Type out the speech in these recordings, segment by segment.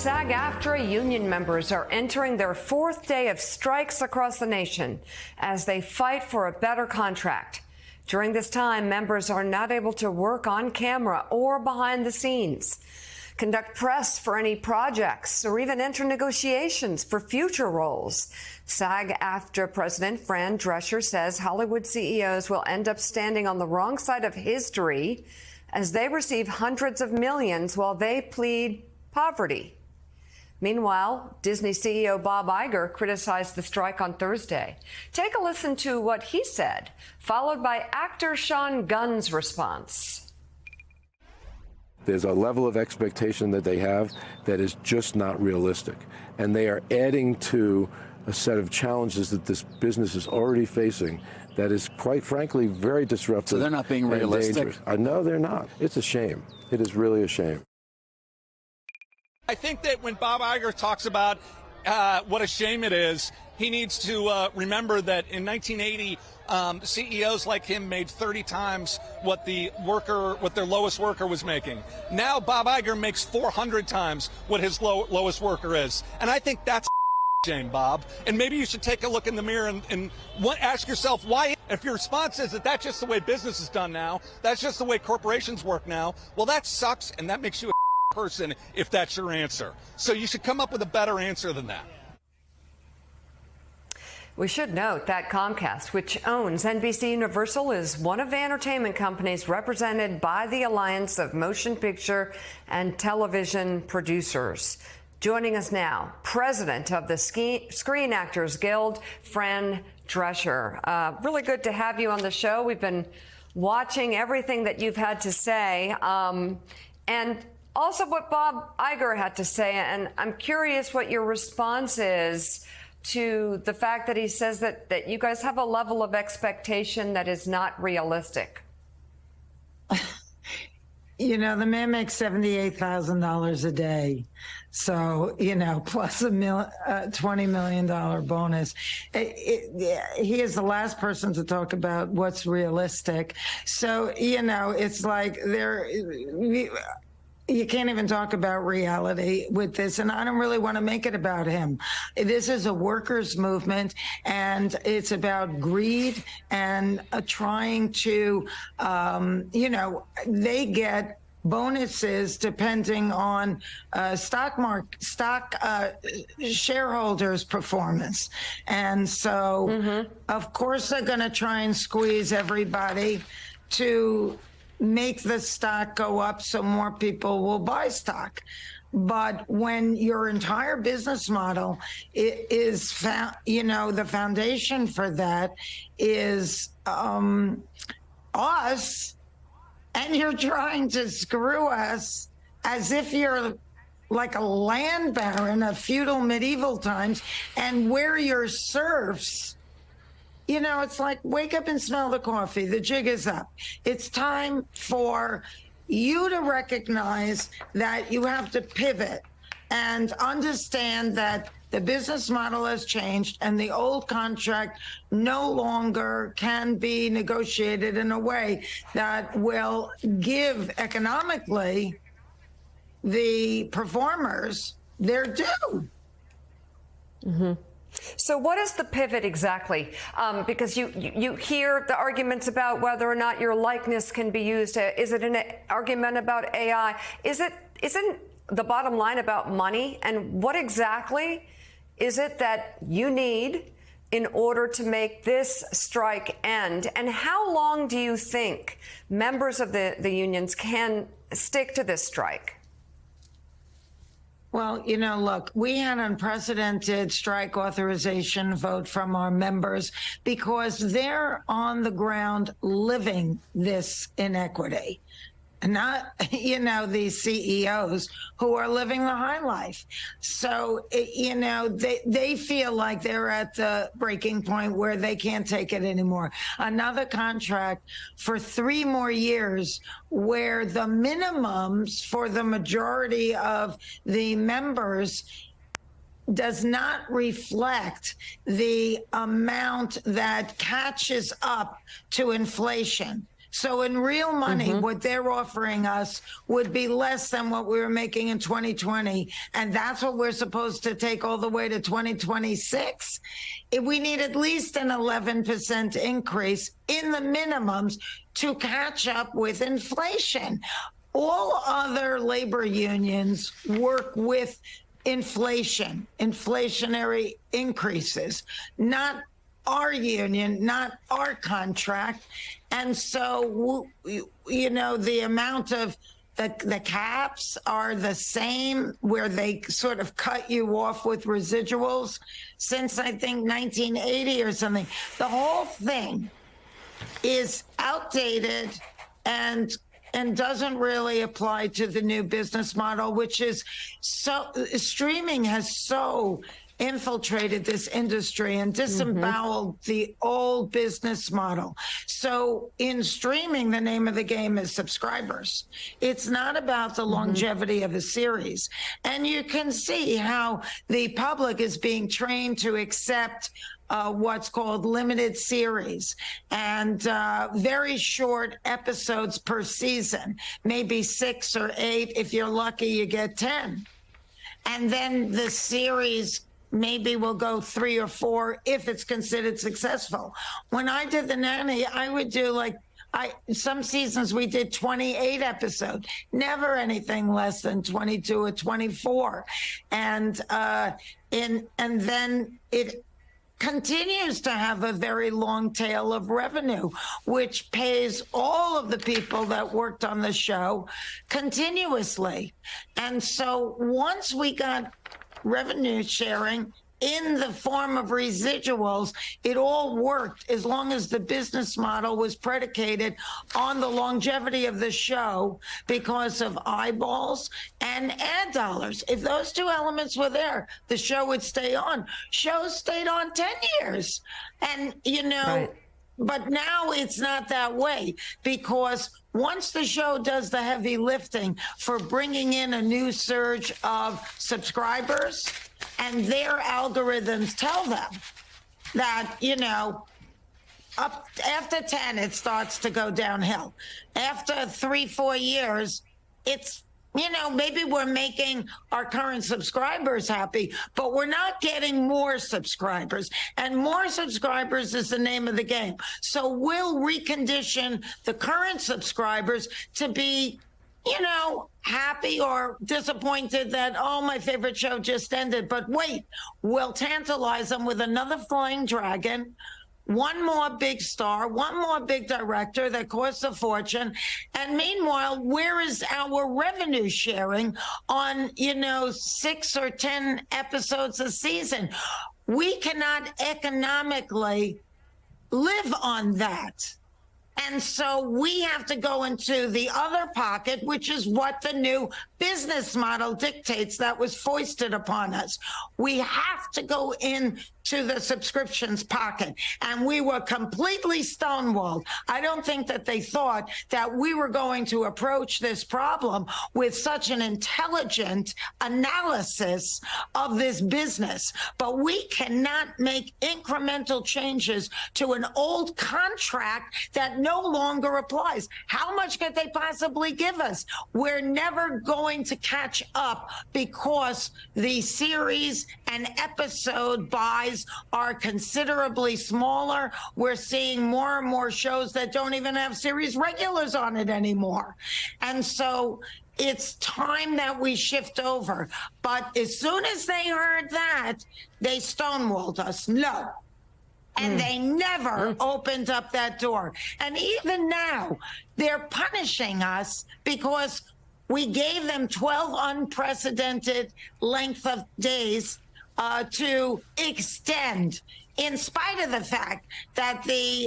SAG-AFTRA union members are entering their fourth day of strikes across the nation as they fight for a better contract. During this time, members are not able to work on camera or behind the scenes, conduct press for any projects, or even enter negotiations for future roles. SAG-AFTRA President Fran Drescher says Hollywood CEOs will end up standing on the wrong side of history as they receive hundreds of millions while they plead poverty. Meanwhile, Disney CEO Bob Iger criticized the strike on Thursday. Take a listen to what he said, followed by actor Sean Gunn's response. There's a level of expectation that they have that is just not realistic. And they are adding to a set of challenges that this business is already facing that is, quite frankly, very disruptive. So they're not being realistic? No, they're not. It's a shame. It is really a shame. I think that when Bob Iger talks about what a shame it is, he needs to remember that in 1980, CEOs like him made 30 times what their lowest worker was making. Now Bob Iger makes 400 times what his lowest worker is. And I think that's a shame, Bob. And maybe you should take a look in the mirror and ask yourself why. If your response is that that's just the way business is done now, that's just the way corporations work now, well, that sucks, and that makes you a person if that's your answer. So you should come up with a better answer than that. We should note that Comcast, which owns NBC Universal, is one of the entertainment companies represented by the Alliance of Motion Picture and Television Producers. Joining us now, President of the Screen Actors Guild, Fran Drescher. Really good to have you on the show. We've been watching everything that you've had to say, and also what Bob Iger had to say. And I'm curious what your response is to the fact that he says that you guys have a level of expectation that is not realistic. You know, the man makes $78,000 a day. So, you know, plus a $20 million bonus. He is the last person to talk about what's realistic. So, you know, it's like you can't even talk about reality with this, and I don't really want to make it about him. This is a workers' movement, and it's about greed and trying to, you know, they get bonuses depending on stock shareholders' performance, and so of course they're going to try and squeeze everybody to make the stock go up so more people will buy stock. But when your entire business model is, you know, the foundation for that is us, and you're trying to screw us as if you're like a land baron of feudal medieval times, and we're your serfs. You know, it's like, wake up and smell the coffee. The jig is up. It's time for you to recognize that you have to pivot and understand that the business model has changed and the old contract no longer can be negotiated in a way that will give economically the performers their due. So what is the pivot exactly? Because you hear the arguments about whether or not your likeness can be used. Is it an argument about AI? Isn't the bottom line about money? And what exactly is it that you need in order to make this strike end? And how long do you think members of the unions can stick to this strike? Well, you know, look, we had an unprecedented strike authorization vote from our members because they're on the ground living this inequity. Not, you know, these CEOs who are living the high life. So, you know, they feel like they're at the breaking point where they can't take it anymore. Another contract for 3 more years where the minimums for the majority of the members does not reflect the amount that catches up to inflation. So in real money, what they're offering us would be less than what we were making in 2020. And that's what we're supposed to take all the way to 2026. We need at least an 11% increase in the minimums to catch up with inflation. All other labor unions work with inflation, inflationary increases, not our union, not our contract. And so, you know, the amount of the caps are the same, where they sort of cut you off with residuals since, I think, 1980 or something. The whole thing is outdated and doesn't really apply to the new business model, which is streaming has so infiltrated this industry and disemboweled the old business model. So in streaming, the name of the game is subscribers. It's not about the longevity of a series. And you can see how the public is being trained to accept what's called limited series and very short episodes per season, maybe 6 or 8. If you're lucky, you get 10. And then the series maybe will go 3 or 4 if it's considered successful. When I did The Nanny, I would do some seasons we did 28 episodes, never anything less than 22 or 24. And then it continues to have a very long tail of revenue, which pays all of the people that worked on the show continuously. And so once we got revenue sharing in the form of residuals, it all worked as long as the business model was predicated on the longevity of the show because of eyeballs and ad dollars. If those two elements were there, the show would stay on. Shows stayed on 10 years. And, you know, right. But now it's not that way, because once the show does the heavy lifting for bringing in a new surge of subscribers, and their algorithms tell them that, you know, up after 10, it starts to go downhill. After 3-4 years, it's, you know, maybe we're making our current subscribers happy, but we're not getting more subscribers. And more subscribers is the name of the game. So we'll recondition the current subscribers to be, you know, happy or disappointed that, oh, my favorite show just ended. But wait, we'll tantalize them with another flying dragon, one more big star, one more big director that costs a fortune. And meanwhile, where is our revenue sharing on, you know, 6 or 10 episodes a season? We cannot economically live on that. And so we have to go into the other pocket, which is what the new business model dictates that was foisted upon us. We have to go into the subscriptions pocket. And we were completely stonewalled. I don't think that they thought that we were going to approach this problem with such an intelligent analysis of this business. But we cannot make incremental changes to an old contract that no longer applies. How much could they possibly give us? We're never going to catch up because the series and episode buys are considerably smaller. We're seeing more and more shows that don't even have series regulars on it anymore. And so it's time that we shift over. But as soon as they heard that, they stonewalled us. No. And they never opened up that door. And even now, they're punishing us because we gave them 12 unprecedented length of days to extend, in spite of the fact that the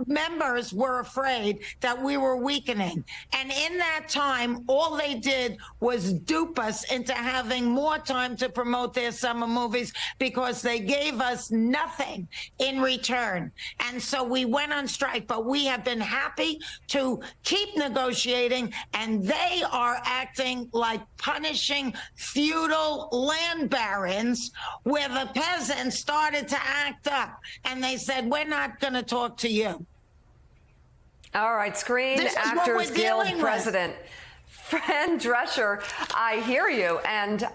members were afraid that we were weakening. And in that time, all they did was dupe us into having more time to promote their summer movies because they gave us nothing in return. And so we went on strike, but we have been happy to keep negotiating, and they are acting like punishing feudal land barons where the peasants started to act up, and they said, we're not going to talk to you. All right, Screen This is what Actors we're Guild dealing with. President Fran Drescher, I hear you. And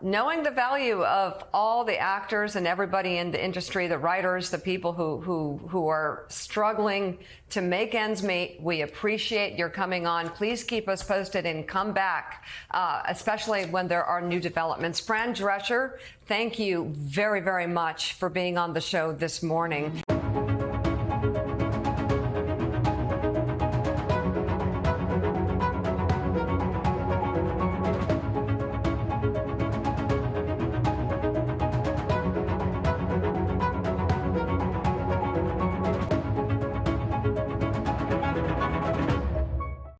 knowing the value of all the actors and everybody in the industry, the writers, the people who are struggling to make ends meet, we appreciate your coming on. Please keep us posted and come back, especially when there are new developments. Fran Drescher, thank you very, very much for being on the show this morning.